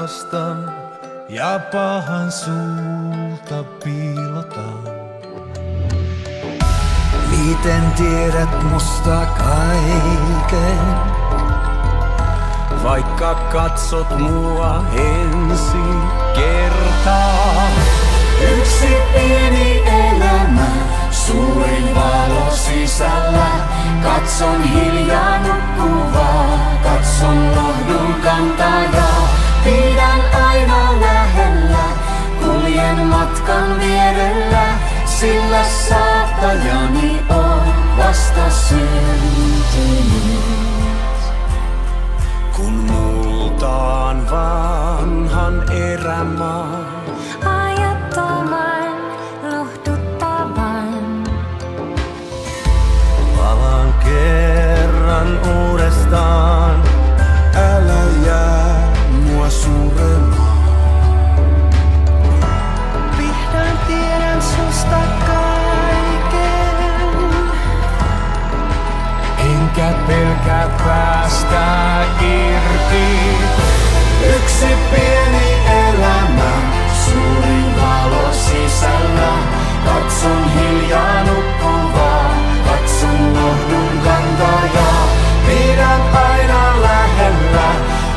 pelastan ja pahan sulta piilotan. Miten tiedät musta kaiken? Vaikka katsot mua ensi kertaa. Yksi pieni elämä, suurin valo sisällä. Katson hiljaa nukkuvaa, katson lohdun kantajaa. Pidän aina lähellä, kuljen matkan vierellä, sillä saatajani on vasta syntynyt. Kun multaan vanhan erämaan ajattoman, lohduttavan. palaan kerran uudestaan, älä jää mua suremaan. Vihdoin tiedän susta kaiken. Enkä pelkää päästä irti. Yksi pieni elämä, suurin valo sisällä. Katson hiljaa nukkuvaa, katson lohdun kantajaa. Pidän aina lähellä,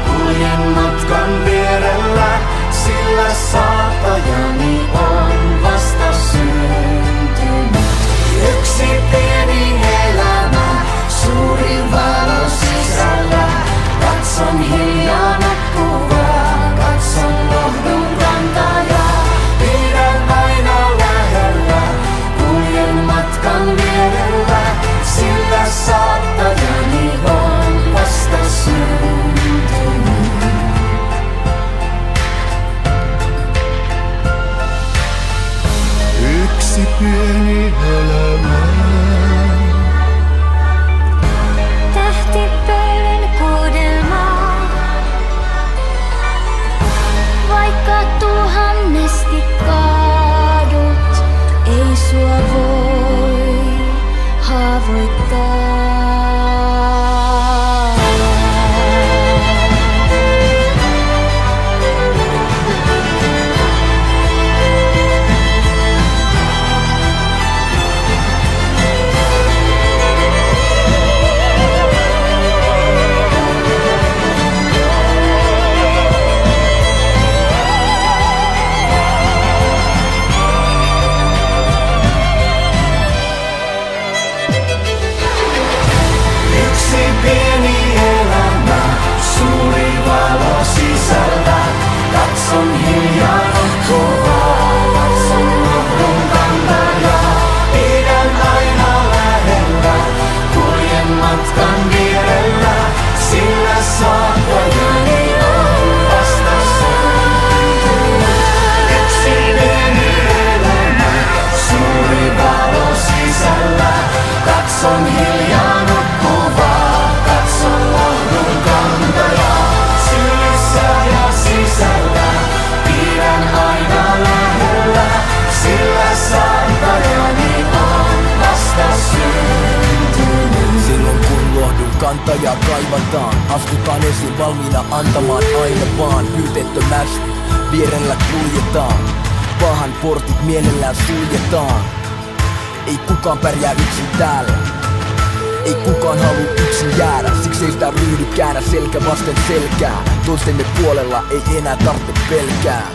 kuljen matkan vierellä, sillä saatajani on vasta syntynyt. Yksi pieni elämä, suuri valo sisällä. Katson hiljaa nukkuvaa, katson lohdun kantajaa. Pidän aina lähellä, kuljen matkan vierellä, sillä saatajani on vasta syntynyt. Yksi pieni elämä. Tähtipöllyn kuudelmaa. Vaikka tuhannesti kaadut, ei sua voi haavoittaa. Pieni elämä, suuri valo sisällä. Katson hiljaa nukkuvaa, katson lohdun kantajaa. Pidän aina lähellä, kuljen matkan vierellä, sillä saatajani on vasta syntynyt. Yksi pieni elämä, suuri valo sisällä. Katson hiljaa nukkuvaa, katson lohdun kantajaa. Sylissä ja sisällä, pidän aina lähellä, sillä saatajani on vasta syntynyt. Silloin kun lohdun kantajaa kaivataan, astutaan esiin valmiina antamaan aina vaan. Pyyteettömästi vierellä kuljetaan, pahan portit mielellään suljetaan. Ei kukaan pärjää yksin täällä, ei kukaan halua yksin jäädä. Siksi ei sitä ryhdy käännä selkä vasten selkää. Toistemme puolella ei enää tarvitse pelkää.